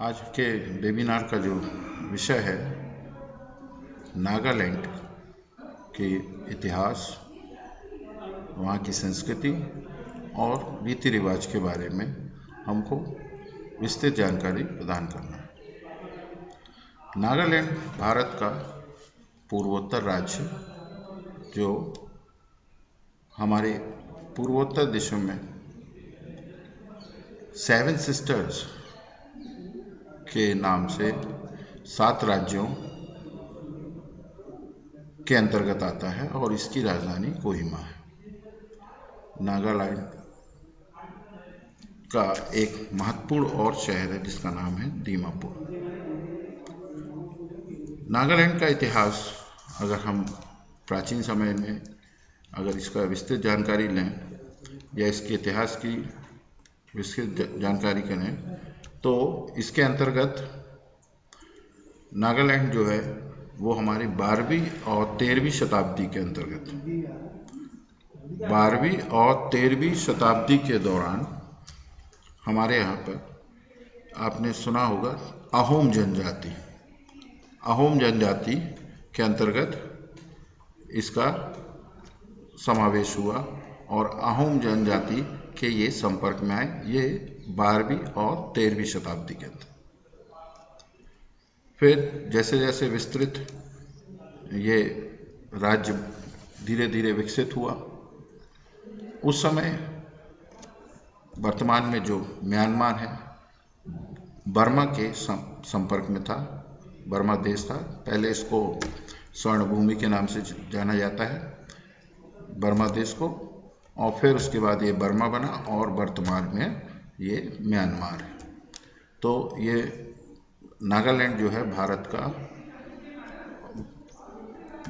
आज के वेबिनार का जो विषय है नागालैंड के इतिहास, वहाँ की संस्कृति और रीति रिवाज के बारे में हमको विस्तृत जानकारी प्रदान करना है। नागालैंड भारत का पूर्वोत्तर राज्य जो हमारे पूर्वोत्तर देशों में 7 सिस्टर्स के नाम से 7 राज्यों के अंतर्गत आता है और इसकी राजधानी कोहिमा है। नागालैंड का एक महत्वपूर्ण और शहर है जिसका नाम है दीमापुर। नागालैंड का इतिहास अगर हम प्राचीन समय में अगर इसका विस्तृत जानकारी लें या इसके इतिहास की विस्तृत जानकारी करें तो इसके अंतर्गत नागालैंड जो है वो हमारी 12वीं और 13वीं शताब्दी के अंतर्गत 12वीं और 13वीं शताब्दी के दौरान हमारे यहाँ पर आपने सुना होगा अहोम जनजाति के अंतर्गत इसका समावेश हुआ और अहोम जनजाति के ये संपर्क में आए। ये 12वीं और 13वीं शताब्दी के अंदर फिर जैसे जैसे विस्तृत ये राज्य धीरे धीरे विकसित हुआ, उस समय वर्तमान में जो म्यांमार है बर्मा के संपर्क में था। बर्मा देश था, पहले इसको स्वर्ण भूमि के नाम से जाना जाता है बर्मा देश को, और फिर उसके बाद ये बर्मा बना और वर्तमान में ये म्यांमार है। तो ये नागालैंड जो है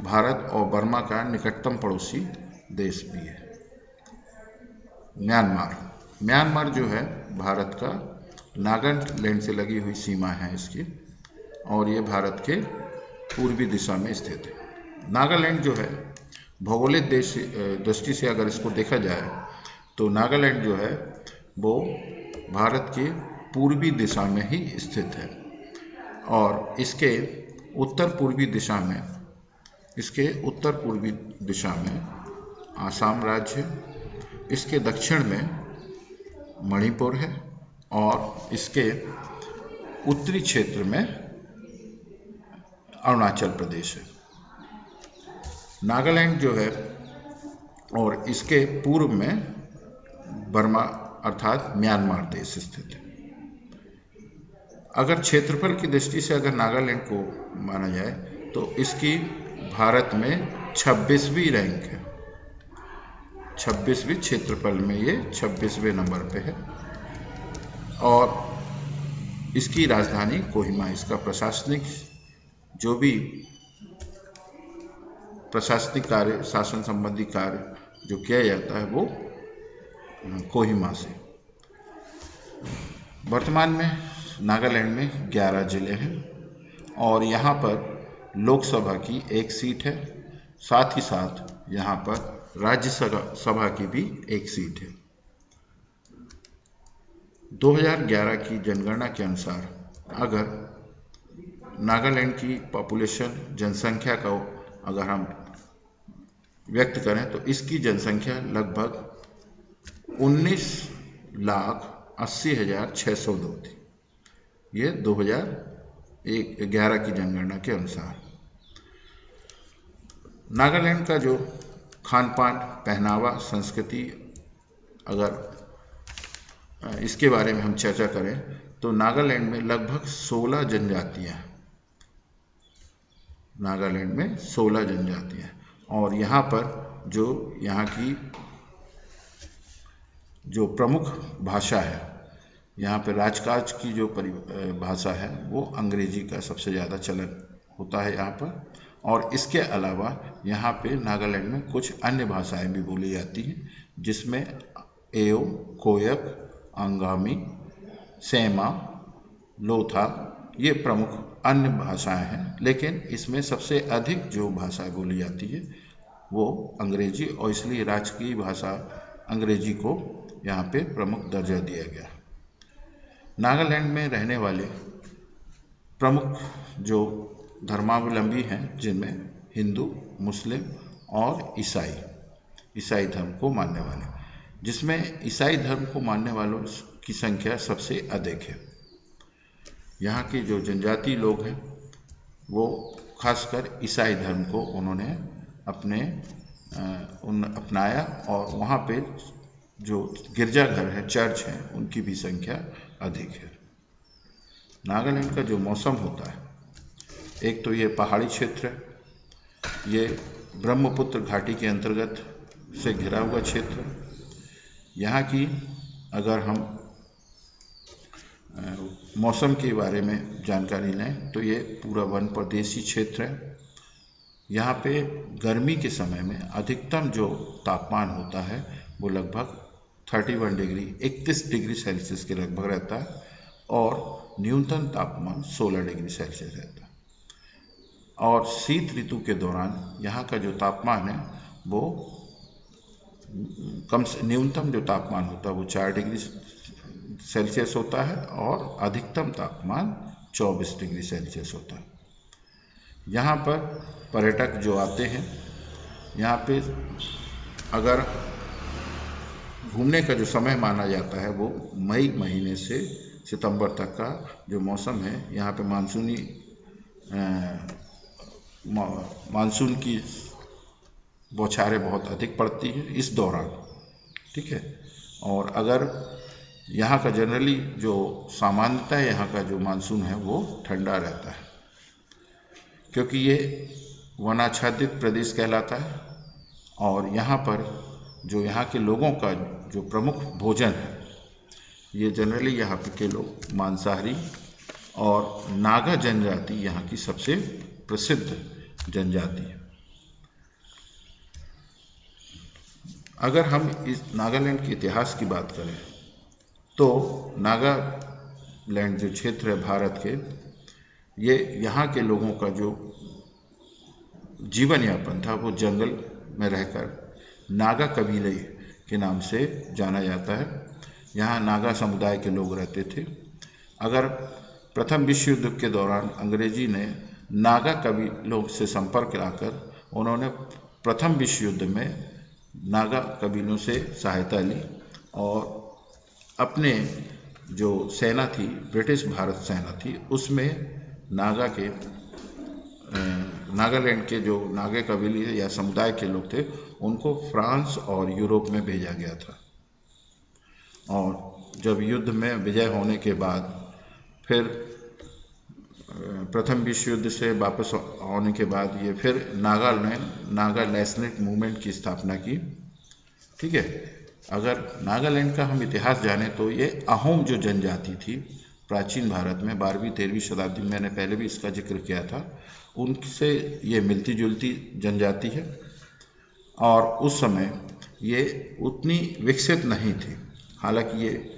भारत और बर्मा का निकटतम पड़ोसी देश भी है। म्यांमार जो है भारत का नागालैंड से लगी हुई सीमा है इसकी, और ये भारत के पूर्वी दिशा में स्थित है। नागालैंड जो है भौगोलिक दृष्टि से अगर इसको देखा जाए तो नागालैंड जो है वो भारत के पूर्वी दिशा में ही स्थित है और इसके उत्तर पूर्वी दिशा में आसाम राज्य, इसके दक्षिण में मणिपुर है और इसके उत्तरी क्षेत्र में अरुणाचल प्रदेश है। नागालैंड जो है और इसके पूर्व में बर्मा अर्थात म्यांमार देश स्थित है। अगर क्षेत्रफल की दृष्टि से अगर नागालैंड को माना जाए तो इसकी भारत में 26वीं रैंक है। 26वीं क्षेत्रफल में ये 26वें नंबर पे है और इसकी राजधानी कोहिमा, इसका प्रशासनिक जो भी प्रशासनिक कार्य, शासन संबंधी कार्य जो किया जाता है वो कोहिमा से। वर्तमान में नागालैंड में 11 जिले हैं और यहाँ पर लोकसभा की 1 सीट है, साथ ही साथ यहाँ पर राज्यसभा की भी 1 सीट है। 2011 की जनगणना के अनुसार अगर नागालैंड की पॉपुलेशन जनसंख्या को अगर हम व्यक्त करें तो इसकी जनसंख्या लगभग 19,80,602 थी, ये 2011 की जनगणना के अनुसार। नागालैंड का जो खान पान, पहनावा, संस्कृति, अगर इसके बारे में हम चर्चा करें तो नागालैंड में लगभग 16 जनजातियां हैं और यहाँ पर यहाँ की जो प्रमुख भाषा है, यहाँ पे राजकाज की जो भाषा है वो अंग्रेजी का सबसे ज़्यादा चलन होता है यहाँ पर, और इसके अलावा यहाँ पे नागालैंड में कुछ अन्य भाषाएं भी बोली जाती हैं जिसमें एओ, कोयक, अंगामी, सेमा, लोथा ये प्रमुख अन्य भाषाएं हैं। लेकिन इसमें सबसे अधिक जो भाषाएं बोली जाती है वो अंग्रेजी, और इसलिए राजकीय भाषा अंग्रेजी को यहाँ पे प्रमुख दर्जा दिया गया। नागालैंड में रहने वाले प्रमुख जो धर्मावलंबी हैं, जिनमें हिंदू, मुस्लिम और ईसाई धर्म को मानने वाले, जिसमें ईसाई धर्म को मानने वालों की संख्या सबसे अधिक है। यहाँ के जो जनजाति लोग हैं वो खासकर ईसाई धर्म को उन्होंने अपनाया, और वहाँ पे जो गिरजाघर हैं, चर्च हैं, उनकी भी संख्या अधिक है। नागालैंड का जो मौसम होता है, एक तो ये पहाड़ी क्षेत्र है, ये ब्रह्मपुत्र घाटी के अंतर्गत से घिरा हुआ क्षेत्र। यहाँ की अगर हम मौसम के बारे में जानकारी लें तो ये पूरा वन प्रदेशी क्षेत्र है। यहाँ पे गर्मी के समय में अधिकतम जो तापमान होता है वो लगभग 31 डिग्री 31 डिग्री सेल्सियस के लगभग रहता है, और न्यूनतम तापमान 16 डिग्री सेल्सियस रहता है। और शीत ऋतु के दौरान यहाँ का जो तापमान है वो न्यूनतम जो तापमान होता है वो 4 डिग्री सेल्सियस होता है, और अधिकतम तापमान 24 डिग्री सेल्सियस होता है। यहाँ पर पर्यटक जो आते हैं, यहाँ पे अगर घूमने का जो समय माना जाता है वो मई महीने से सितंबर तक का जो मौसम है, यहाँ पे मानसून की बौछारें बहुत अधिक पड़ती है इस दौरान, ठीक है। और अगर यहाँ का जनरली जो सामान्यतः यहाँ का जो मानसून है वो ठंडा रहता है, क्योंकि ये वनाच्छादित प्रदेश कहलाता है। और यहाँ पर जो यहाँ के लोगों का जो प्रमुख भोजन है, ये जनरली यहाँ के लोग मांसाहारी, और नागा जनजाति यहाँ की सबसे प्रसिद्ध जनजाति है। अगर हम इस नागालैंड के इतिहास की बात करें तो नागालैंड जो क्षेत्र है भारत के, ये यहाँ के लोगों का जो जीवन यापन था वो जंगल में रहकर नागा कबीले के नाम से जाना जाता है। यहाँ नागा समुदाय के लोग रहते थे। अगर प्रथम विश्व युद्ध के दौरान अंग्रेजी ने नागा कबीलों से संपर्क लाकर उन्होंने प्रथम विश्व युद्ध में नागा कबीलों से सहायता ली, और अपने जो सेना थी, ब्रिटिश भारत सेना थी, उसमें नागालैंड के जो नागा कबीले या समुदाय के लोग थे उनको फ्रांस और यूरोप में भेजा गया था। और जब युद्ध में विजय होने के बाद फिर प्रथम विश्व युद्ध से वापस आने के बाद ये फिर नागा नेशनल मूवमेंट की स्थापना की, ठीक है। अगर नागालैंड का हम इतिहास जाने तो ये अहोम जो जनजाति थी प्राचीन भारत में 12वीं-13वीं शताब्दी में, मैंने पहले भी इसका जिक्र किया था, उनसे ये मिलती जुलती जनजाति है, और उस समय ये उतनी विकसित नहीं थी। हालांकि ये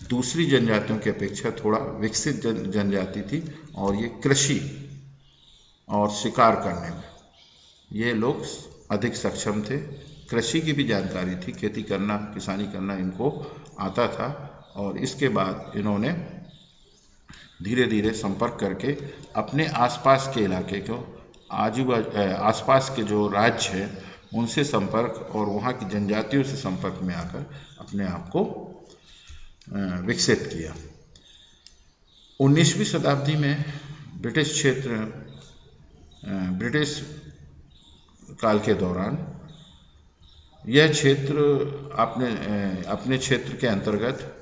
दूसरी जनजातियों की अपेक्षा थोड़ा विकसित जनजाति थी, और ये कृषि और शिकार करने में ये लोग अधिक सक्षम थे। कृषि की भी जानकारी थी, खेती करना, किसानी करना इनको आता था। और इसके बाद इन्होंने धीरे धीरे संपर्क करके अपने आसपास के इलाके को, आसपास के जो राज्य है उनसे संपर्क और वहाँ की जनजातियों से संपर्क में आकर अपने आप को विकसित किया। 19वीं शताब्दी में ब्रिटिश काल के दौरान यह क्षेत्र अपने क्षेत्र के अंतर्गत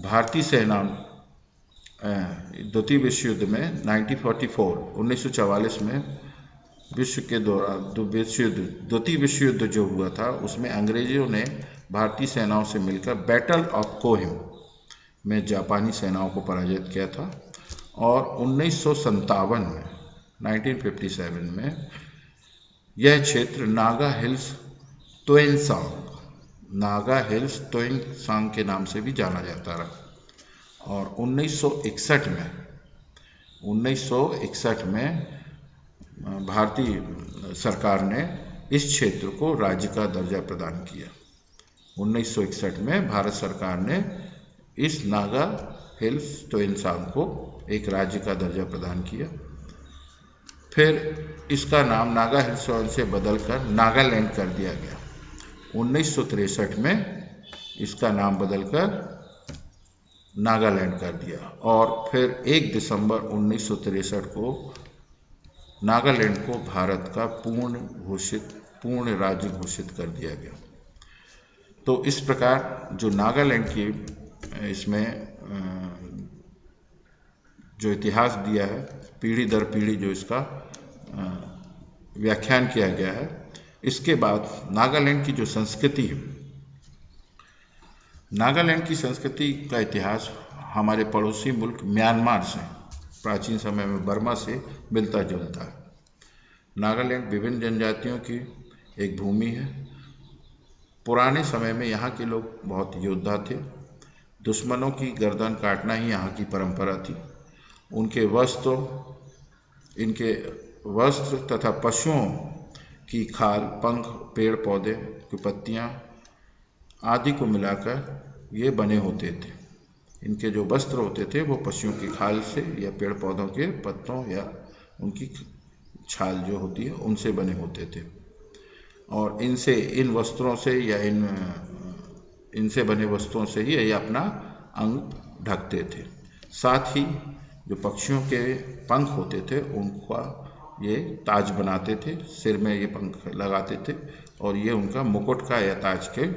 भारतीय सेना द्वितीय विश्व युद्ध में 1944 में द्वितीय विश्व युद्ध जो हुआ था उसमें अंग्रेजों ने भारतीय सेनाओं से मिलकर बैटल ऑफ कोहिम में जापानी सेनाओं को पराजित किया था। और 1957 में 1957 में यह क्षेत्र नागा हिल्स तोइंगसांग के नाम से भी जाना जाता रहा। और 1961 में भारतीय सरकार ने इस क्षेत्र को राज्य का दर्जा प्रदान किया। 1961 में भारत सरकार ने इस नागा हिल्स तोइनसांग को एक राज्य का दर्जा प्रदान किया। फिर इसका नाम नागा हिल्स से बदलकर नागालैंड कर दिया गया। 1963 में इसका नाम बदलकर नागालैंड कर दिया और फिर 1 दिसंबर 1963 को नागालैंड को भारत का पूर्ण राज्य घोषित कर दिया गया। तो इस प्रकार जो नागालैंड की इसमें जो इतिहास दिया है, पीढ़ी दर पीढ़ी जो इसका व्याख्यान किया गया है। इसके बाद नागालैंड की जो संस्कृति है, नागालैंड की संस्कृति का इतिहास हमारे पड़ोसी मुल्क म्यांमार से, प्राचीन समय में बर्मा से मिलता जुलता है। नागालैंड विभिन्न जनजातियों की एक भूमि है। पुराने समय में यहाँ के लोग बहुत योद्धा थे। दुश्मनों की गर्दन काटना ही यहाँ की परंपरा थी। इनके वस्त्र तथा पशुओं की खाल, पंख, पेड़ पौधे की पत्तियाँ आदि को मिलाकर ये बने होते थे। इनके जो वस्त्र होते थे वो पशुओं की खाल से या पेड़ पौधों के पत्तों या उनकी छाल जो होती है उनसे बने होते थे और इन वस्त्रों से या इनसे बने वस्त्रों से ही ये अपना अंग ढकते थे। साथ ही जो पक्षियों के पंख होते थे उनका ये ताज बनाते थे, सिर में ये पंख लगाते थे और ये उनका मुकुट का या ताज के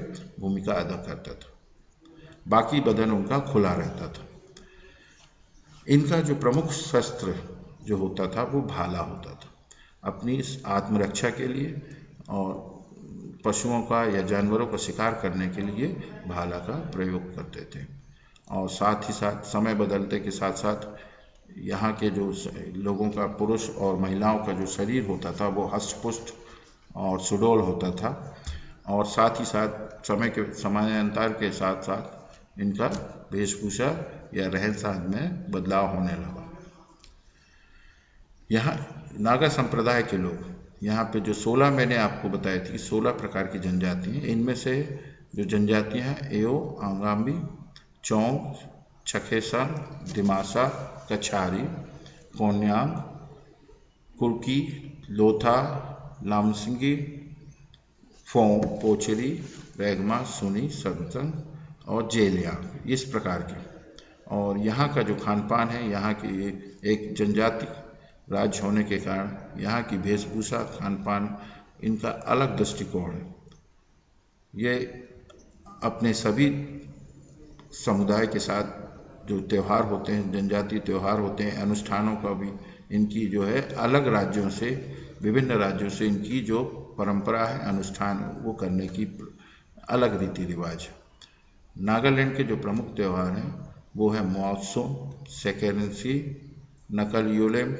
भूमिका अदा करता था। बाकी बदन उनका खुला रहता था। इनका जो प्रमुख शस्त्र जो होता था वो भाला होता था। अपनी आत्मरक्षा के लिए और पशुओं का या जानवरों का शिकार करने के लिए भाला का प्रयोग करते थे। और साथ ही साथ समय बदलते के साथ साथ यहाँ के जो लोगों का, पुरुष और महिलाओं का जो शरीर होता था वो हष्टपुष्ट और सुडौल होता था और साथ ही साथ समयांतर के साथ साथ इनका वेशभूषा या रहन सहन में बदलाव होने लगा। यहाँ नागा संप्रदाय के लोग, यहाँ पे जो 16 मैंने आपको बताई थी 16 प्रकार की जनजाति हैं। इनमें से जो जनजातियाँ हैं एओ, आंगामी, चोंग, चखेसांग, दिमासा, कछारी, कोन्यांग, कुर्की, लोथा, लामसिंगी, फोम, पोचरी, रेगमा, सुनी, संगतंग और जेलियांग, इस प्रकार के। और यहाँ का जो खान पान है, यहाँ की एक जनजाति राज्य होने के कारण यहाँ की वेशभूषा, खान पान, इनका अलग दृष्टिकोण है। ये अपने सभी समुदाय के साथ जो त्यौहार होते हैं, जनजातीय त्यौहार होते हैं, अनुष्ठानों का भी इनकी जो है अलग राज्यों से, विभिन्न राज्यों से इनकी जो परंपरा है, अनुष्ठान, वो करने की अलग रीति रिवाज है। नागालैंड के जो प्रमुख त्यौहार हैं वो है महोत्सव, सेकेरेंसी, नकलयुलेम,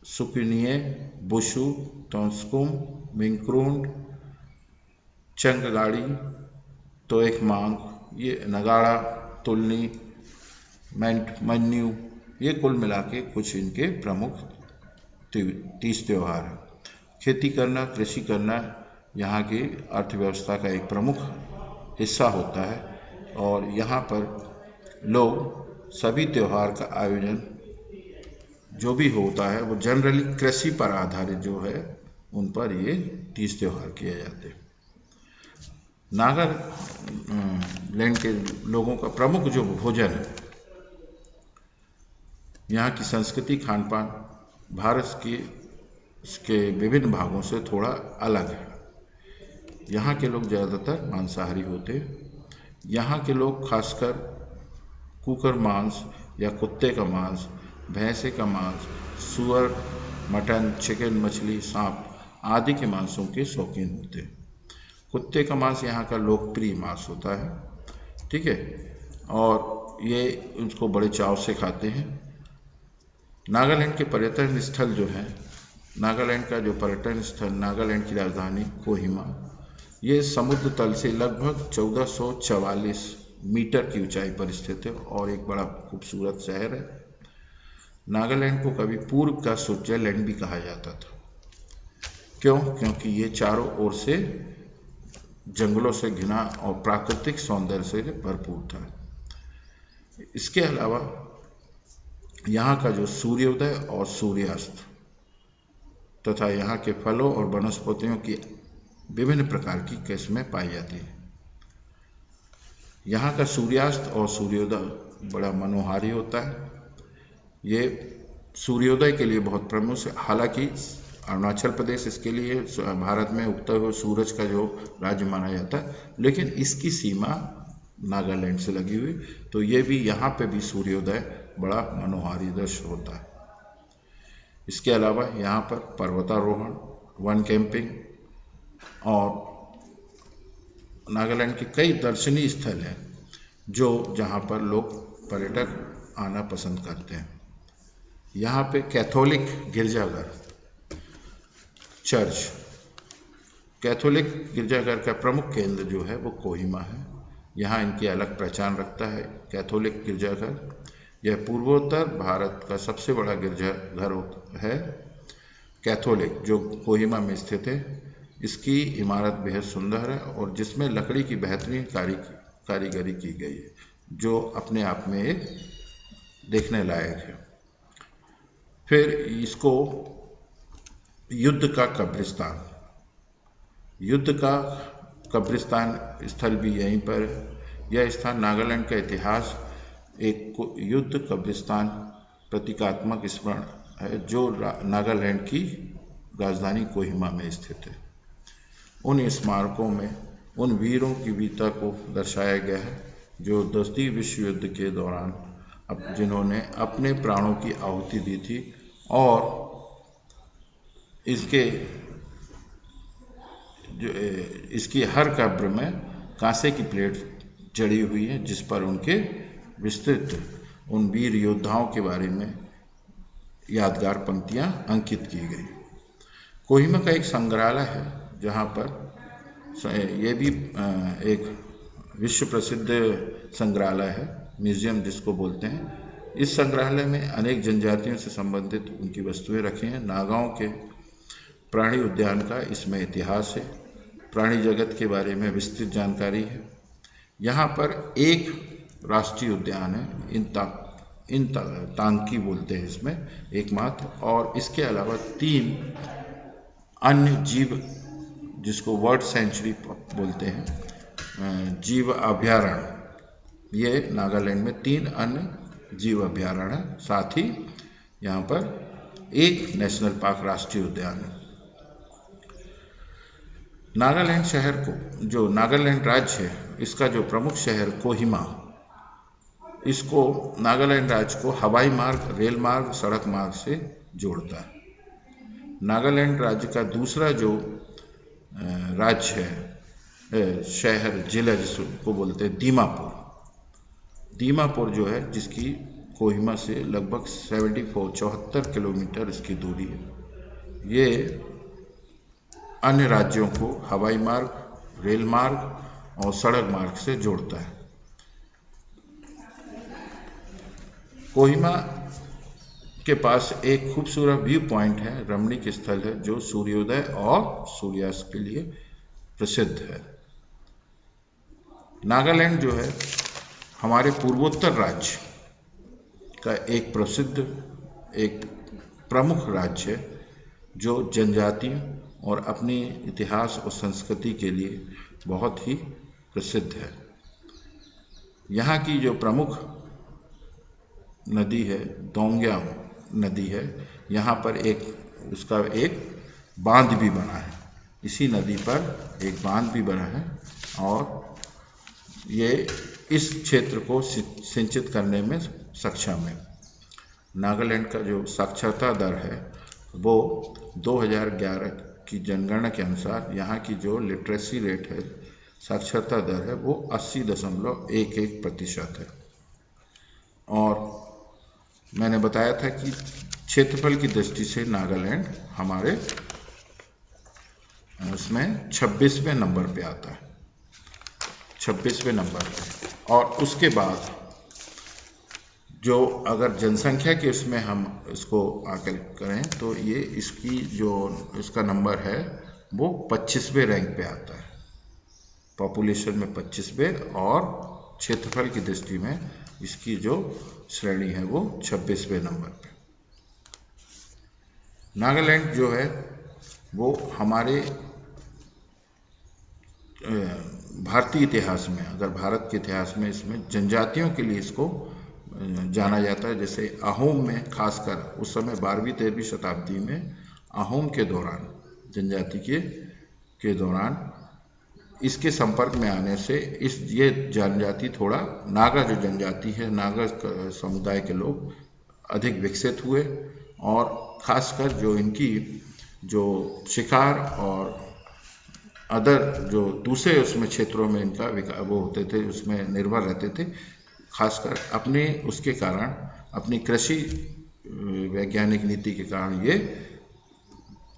सुकुनिये, बुशु, तोंस्कुम, मिंक्रूंड, चंगगाड़ी, तोएकमांग, ये नगाड़ा, तुलनी, मन्यू, ये कुल मिला के कुछ इनके प्रमुख 30 त्यौहार हैं। खेती करना, कृषि करना यहाँ की अर्थव्यवस्था का एक प्रमुख हिस्सा होता है और यहाँ पर लोग सभी त्यौहार का आयोजन जो भी होता है वो जनरली कृषि पर आधारित जो है उन पर ये 30 त्यौहार किए जाते हैं। नागालैंड के लोगों का प्रमुख जो भोजन है, यहाँ की संस्कृति, खान पान भारत के विभिन्न भागों से थोड़ा अलग है। यहाँ के लोग ज़्यादातर मांसाहारी होते हैं। यहाँ के लोग खासकर कुकर मांस या कुत्ते का मांस, भैंसे का मांस, सुअर, मटन, चिकन, मछली, सांप आदि के मांसों के शौकीन होते हैं। कुत्ते का मांस यहाँ का लोकप्रिय मांस होता है, ठीक है, और ये उसको बड़े चाव से खाते हैं। नागालैंड के पर्यटन स्थल जो हैं, नागालैंड का जो पर्यटन स्थल, नागालैंड की राजधानी कोहिमा, ये समुद्र तल से लगभग 1444 मीटर की ऊंचाई पर स्थित है और एक बड़ा खूबसूरत शहर है। नागालैंड को कभी पूर्व का स्विट्जरलैंड भी कहा जाता था। क्यों? क्योंकि ये चारों ओर से जंगलों से घिरा और प्राकृतिक सौंदर्य से भरपूर था। इसके अलावा यहाँ का जो सूर्योदय और सूर्यास्त तथा यहाँ के फलों और वनस्पतियों की विभिन्न प्रकार की किस्में पाई जाती है। यहाँ का सूर्यास्त और सूर्योदय बड़ा मनोहारी होता है। ये सूर्योदय के लिए बहुत प्रमुख है। हालांकि अरुणाचल प्रदेश इसके लिए भारत में उगते हुए सूरज का जो राज्य माना जाता है, लेकिन इसकी सीमा नागालैंड से लगी हुई, तो ये भी यहाँ पे भी सूर्योदय बड़ा मनोहारी दृश्य होता है। इसके अलावा यहाँ पर पर्वतारोहण, वन कैंपिंग और नागालैंड के कई दर्शनीय स्थल हैं जो जहाँ पर लोग पर्यटक आना पसंद करते हैं। यहाँ पे कैथोलिक गिरजाघर, चर्च, कैथोलिक गिरजाघर का प्रमुख केंद्र जो है वो कोहिमा है। यहाँ इनकी अलग पहचान रखता है कैथोलिक गिरजाघर। यह पूर्वोत्तर भारत का सबसे बड़ा गिरजाघर है कैथोलिक, जो कोहिमा में स्थित है। इसकी इमारत बेहद सुंदर है और जिसमें लकड़ी की बेहतरीन कारीगरी की गई है, जो अपने आप में एक देखने लायक है। फिर इसको युद्ध का कब्रिस्तान, युद्ध का कब्रिस्तान स्थल भी यहीं पर है। यह स्थान नागालैंड का इतिहास एक युद्ध कब्रिस्तान प्रतीकात्मक स्मरण है जो नागालैंड की राजधानी कोहिमा में स्थित है। उन स्मारकों में उन वीरों की वीरता को दर्शाया गया है जो द्वितीय विश्व युद्ध के दौरान जिन्होंने अपने प्राणों की आहुति दी थी। और इसकी हर कब्र में कांसे की प्लेट जड़ी हुई है जिस पर उनके विस्तृत उन वीर योद्धाओं के बारे में यादगार पंक्तियां अंकित की गई। कोहिमा का एक संग्रहालय है जहां पर यह भी एक विश्व प्रसिद्ध संग्रहालय है, म्यूजियम जिसको बोलते हैं। इस संग्रहालय में अनेक जनजातियों से संबंधित उनकी वस्तुएं रखी हैं। नागाओं के प्राणी उद्यान का इसमें इतिहास है, प्राणी जगत के बारे में विस्तृत जानकारी है। यहाँ पर एक राष्ट्रीय उद्यान है, तांकी बोलते हैं इसमें एकमात्र, और इसके अलावा 3 अन्य जीव जिसको वर्ड सेंचुरी बोलते हैं, जीव अभयारण्य। ये नागालैंड में 3 अन्य जीव अभयारण्य है। साथ ही यहाँ पर एक नेशनल पार्क राष्ट्रीय उद्यान है। नागालैंड शहर को, जो नागालैंड राज्य है, इसका जो प्रमुख शहर कोहिमा, इसको नागालैंड राज्य को हवाई मार्ग, रेल मार्ग, सड़क मार्ग से जोड़ता है। नागालैंड राज्य का दूसरा जो राज्य है, शहर, जिला जिसको बोलते हैं दीमापुर। दीमापुर जो है जिसकी कोहिमा से लगभग 74 किलोमीटर इसकी दूरी है। ये अन्य राज्यों को हवाई मार्ग, रेल मार्ग और सड़क मार्ग से जोड़ता है। कोहिमा के पास एक खूबसूरत व्यू पॉइंट है, रमणीक स्थल है जो सूर्योदय और सूर्यास्त के लिए प्रसिद्ध है। नागालैंड जो है हमारे पूर्वोत्तर राज्य का एक प्रसिद्ध, एक प्रमुख राज्य है जो जनजातियों और अपने इतिहास और संस्कृति के लिए बहुत ही प्रसिद्ध है। यहाँ की जो प्रमुख नदी है दोंग्याम नदी है। यहाँ पर उसका एक बांध भी बना है, इसी नदी पर एक बांध भी बना है और ये इस क्षेत्र को सिंचित करने में सक्षम है। नागालैंड का जो साक्षरता दर है वो 2011 की जनगणना के अनुसार यहाँ की जो लिटरेसी रेट है, साक्षरता दर है, वो 80.11% है। और मैंने बताया था कि क्षेत्रफल की दृष्टि से नागालैंड हमारे उसमें 26वें नंबर पे आता है, 26वें नंबर पे। और उसके बाद जो अगर जनसंख्या के उसमें हम इसको आकर करें तो ये इसका नंबर है वो 25वें रैंक पे आता है, पॉपुलेशन में 25वें और क्षेत्रफल की दृष्टि में इसकी जो श्रेणी है वो 26वें नंबर पे। नागालैंड जो है वो हमारे भारतीय इतिहास में, अगर भारत के इतिहास में, इसमें जनजातियों के लिए इसको जाना जाता है। जैसे अहोम में खासकर उस समय 12वीं-13वीं शताब्दी में अहोम के दौरान, जनजाति के दौरान इसके संपर्क में आने से ये जनजाति थोड़ा, नागा जो जनजाति है, नागा समुदाय के लोग अधिक विकसित हुए और खासकर जो इनकी जो शिकार और अदर जो दूसरे उसमें क्षेत्रों में इनका वो होते थे, उसमें निर्भर रहते थे। खासकर अपने उसके कारण, अपनी कृषि वैज्ञानिक नीति के कारण ये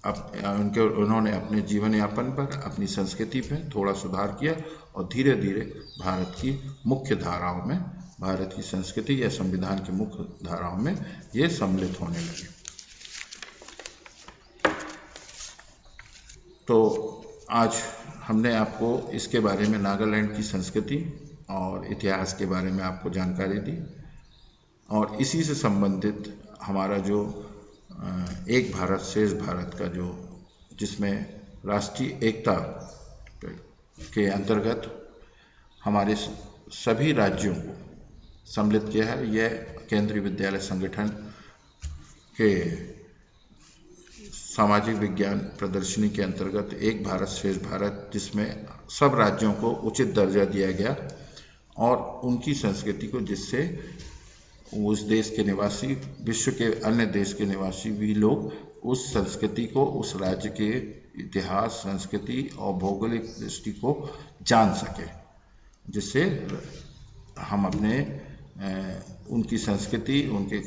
उन्होंने अपने जीवन यापन पर, अपनी संस्कृति पर थोड़ा सुधार किया और धीरे धीरे भारत की मुख्य धाराओं में, भारत की संस्कृति या संविधान की मुख्य धाराओं में ये सम्मिलित होने लगे। तो आज हमने आपको इसके बारे में, नागालैंड की संस्कृति और इतिहास के बारे में आपको जानकारी दी और इसी से संबंधित हमारा जो एक भारत श्रेष्ठ भारत का जो, जिसमें राष्ट्रीय एकता के अंतर्गत हमारे सभी राज्यों को सम्मिलित किया है। यह केंद्रीय विद्यालय संगठन के सामाजिक विज्ञान प्रदर्शनी के अंतर्गत एक भारत श्रेष्ठ भारत, जिसमें सब राज्यों को उचित दर्जा दिया गया और उनकी संस्कृति को, जिससे उस देश के निवासी, विश्व के अन्य देश के निवासी भी लोग उस संस्कृति को, उस राज्य के इतिहास, संस्कृति और भौगोलिक दृष्टि को जान सके, जिससे हम अपने उनकी संस्कृति, उनके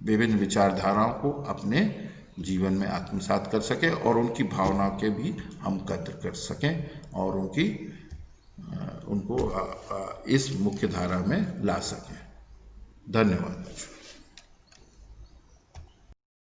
विभिन्न विचारधाराओं को अपने जीवन में आत्मसात कर सके और उनकी भावनाओं के भी हम कद्र कर सकें और उनको इस मुख्य धारा में ला सकें। धन्यवाद।